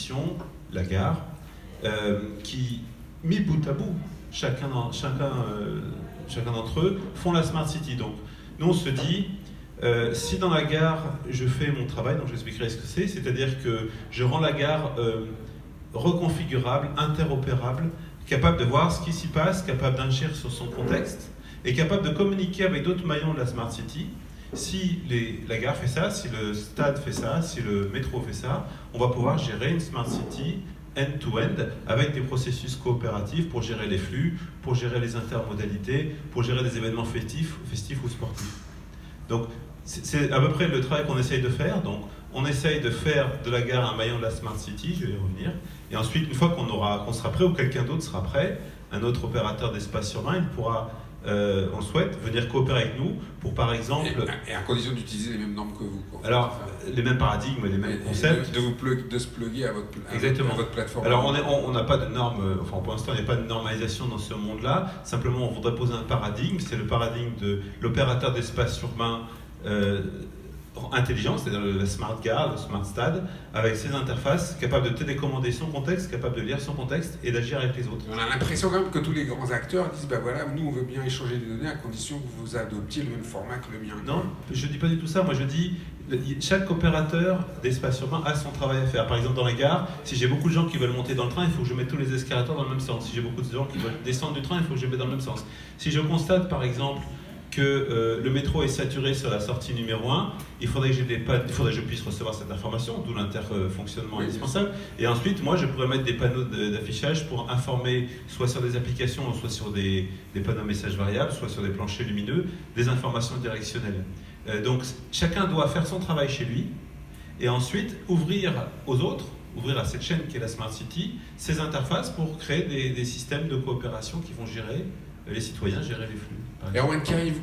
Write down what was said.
gestion, la gare, qui, mis bout à bout, chacun d'entre eux, font la Smart City. Donc, nous, on se dit, si dans la gare, je fais mon travail, donc j'expliquerai ce que c'est, c'est-à-dire que je rends la gare reconfigurable, interopérable, capable de voir ce qui s'y passe, capable d'agir sur son contexte, et capable de communiquer avec d'autres maillons de la Smart City. Si la gare fait ça, si le stade fait ça, si le métro fait ça, on va pouvoir gérer une Smart City end-to-end avec des processus coopératifs pour gérer les flux, pour gérer les intermodalités, pour gérer des événements festifs ou sportifs. Donc, c'est à peu près le travail qu'on essaye de faire. Donc, on essaye de faire de la gare un maillon de la Smart City, je vais y revenir. Et ensuite, une fois qu'on sera prêt ou quelqu'un d'autre sera prêt, un autre opérateur d'espace urbain, il pourra, on le souhaite, venir coopérer avec nous pour, par exemple... Et à condition d'utiliser les mêmes normes que vous. Alors, les mêmes paradigmes, les mêmes concepts. De se plugger à votre plateforme. Alors, on n'a pas de normes, enfin pour l'instant, il n'y a pas de normalisation dans ce monde-là. Simplement, on voudrait poser un paradigme. C'est le paradigme de l'opérateur d'espace urbain intelligent, c'est-à-dire la Smart Gare, le Smart Stade, avec ses interfaces, capable de télécommander son contexte, capable de lire son contexte et d'agir avec les autres. On a l'impression quand même que tous les grands acteurs disent bah voilà, nous on veut bien échanger des données à condition que vous adoptiez le même format que le mien. Non, je ne dis pas du tout ça. Moi je dis chaque opérateur d'espace urbain a son travail à faire. Par exemple dans les gares, si j'ai beaucoup de gens qui veulent monter dans le train, il faut que je mette tous les escalators dans le même sens. Si j'ai beaucoup de gens qui veulent descendre du train, il faut que je les mette dans le même sens. Si je constate par exemple que le métro est saturé sur la sortie numéro 1, il faudrait que je puisse recevoir cette information, d'où l'interfonctionnement indispensable. Et ensuite, moi, je pourrais mettre des panneaux d'affichage pour informer, soit sur des applications, soit sur des panneaux messages variables, soit sur des planchers lumineux, des informations directionnelles. Donc, chacun doit faire son travail chez lui, et ensuite ouvrir aux autres, ouvrir à cette chaîne qui est la Smart City, ces interfaces pour créer des systèmes de coopération qui vont gérer les citoyens, gérer les flux. Erwan Kheri, vous